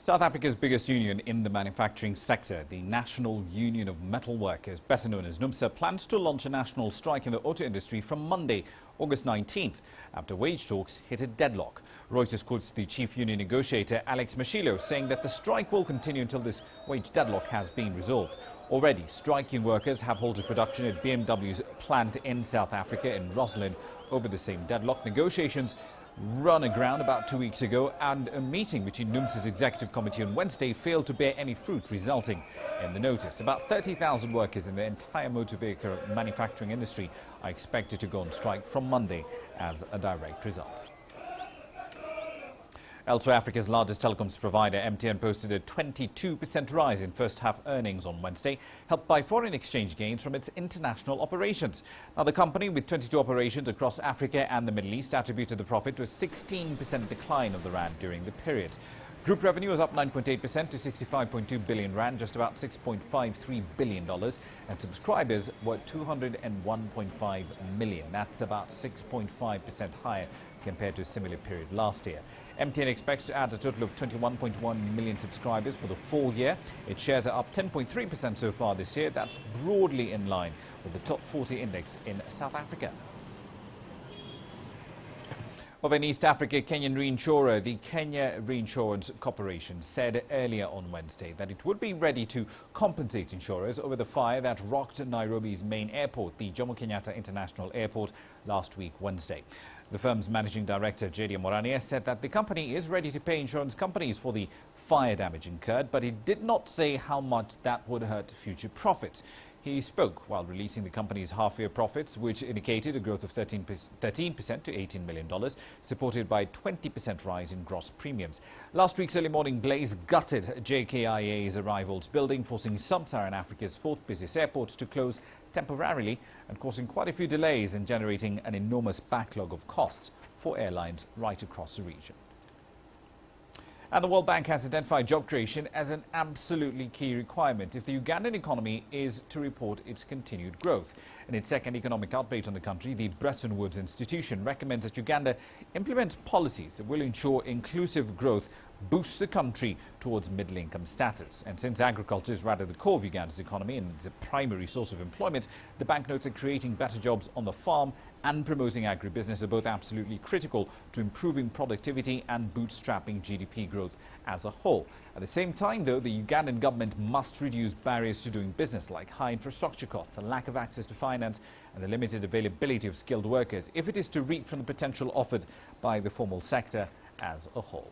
South Africa's biggest union in the manufacturing sector, the National Union of Metalworkers, better known as NUMSA, plans to launch a national strike in the auto industry from Monday, August 19th, after wage talks hit a deadlock. Reuters quotes the chief union negotiator, Alex Mashilo, saying that the strike will continue until this wage deadlock has been resolved. Already, striking workers have halted production at BMW's plant in South Africa in Rosslyn over the same deadlock. Negotiations run aground about 2 weeks ago, and a meeting between NUMSA's executive committee on Wednesday failed to bear any fruit, resulting in the notice. About 30,000 workers in the entire motor vehicle manufacturing industry are expected to go on strike from Monday as a direct result. Elsewhere, Africa's largest telecoms provider, MTN, posted a 22% rise in first-half earnings on Wednesday, helped by foreign exchange gains from its international operations. Now, the company, with 22 operations across Africa and the Middle East, attributed the profit to a 16% decline of the rand during the period. Group revenue was up 9.8% to 65.2 billion rand, just about $6.53 billion, and subscribers were 201.5 million. That's about 6.5% higher compared to a similar period last year. MTN expects to add a total of 21.1 million subscribers for the full year. Its shares are up 10.3% so far this year. That's broadly in line with the top 40 index in South Africa. Over in East Africa, Kenyan reinsurer, the Kenya Reinsurance Corporation, said earlier on Wednesday that it would be ready to compensate insurers over the fire that rocked Nairobi's main airport, the Jomo Kenyatta International Airport, last week Wednesday. The firm's managing director, J.D. Morania, said that the company is ready to pay insurance companies for the fire damage incurred, but he did not say how much that would hurt future profits. He spoke while releasing the company's half-year profits, which indicated a growth of 13% to $18 million, supported by a 20% rise in gross premiums. Last week's early morning blaze gutted JKIA's Arrivals building, forcing sub-Saharan Africa's fourth busiest airport to close temporarily and causing quite a few delays and generating an enormous backlog of costs for airlines right across the region. And the World Bank has identified job creation as an absolutely key requirement if the Ugandan economy is to report its continued growth. In its second economic update on the country, the Bretton Woods Institution recommends that Uganda implement policies that will ensure inclusive growth boosts the country towards middle-income status. And since agriculture is rather the core of Uganda's economy and is a primary source of employment, the bank notes that creating better jobs on the farm and promoting agribusiness are both absolutely critical to improving productivity and bootstrapping GDP growth as a whole. At the same time, though, the Ugandan government must reduce barriers to doing business like high infrastructure costs, a lack of access to finance and the limited availability of skilled workers if it is to reap from the potential offered by the formal sector as a whole.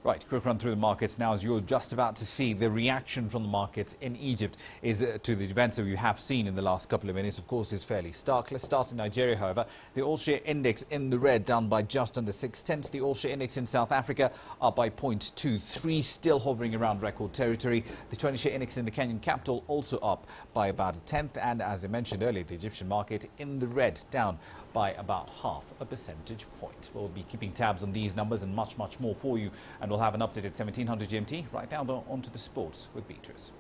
Right, quick run through the markets now, as you're just about to see. The reaction from the markets in Egypt is to the events that we have seen in the last couple of minutes, of course, is fairly stark. Let's start in Nigeria, however. The all-share index in the red, down by just under 0.6. The all-share index in South Africa up by 0.23, still hovering around record territory. The 20-share index in the Kenyan capital also up by about 1/10. And as I mentioned earlier, the Egyptian market in the red, down by about 0.5 percentage point. We'll be keeping tabs on these numbers and much more for you, and we'll have an update at 1700 GMT. Right now, though, on to the sports with Beatrice.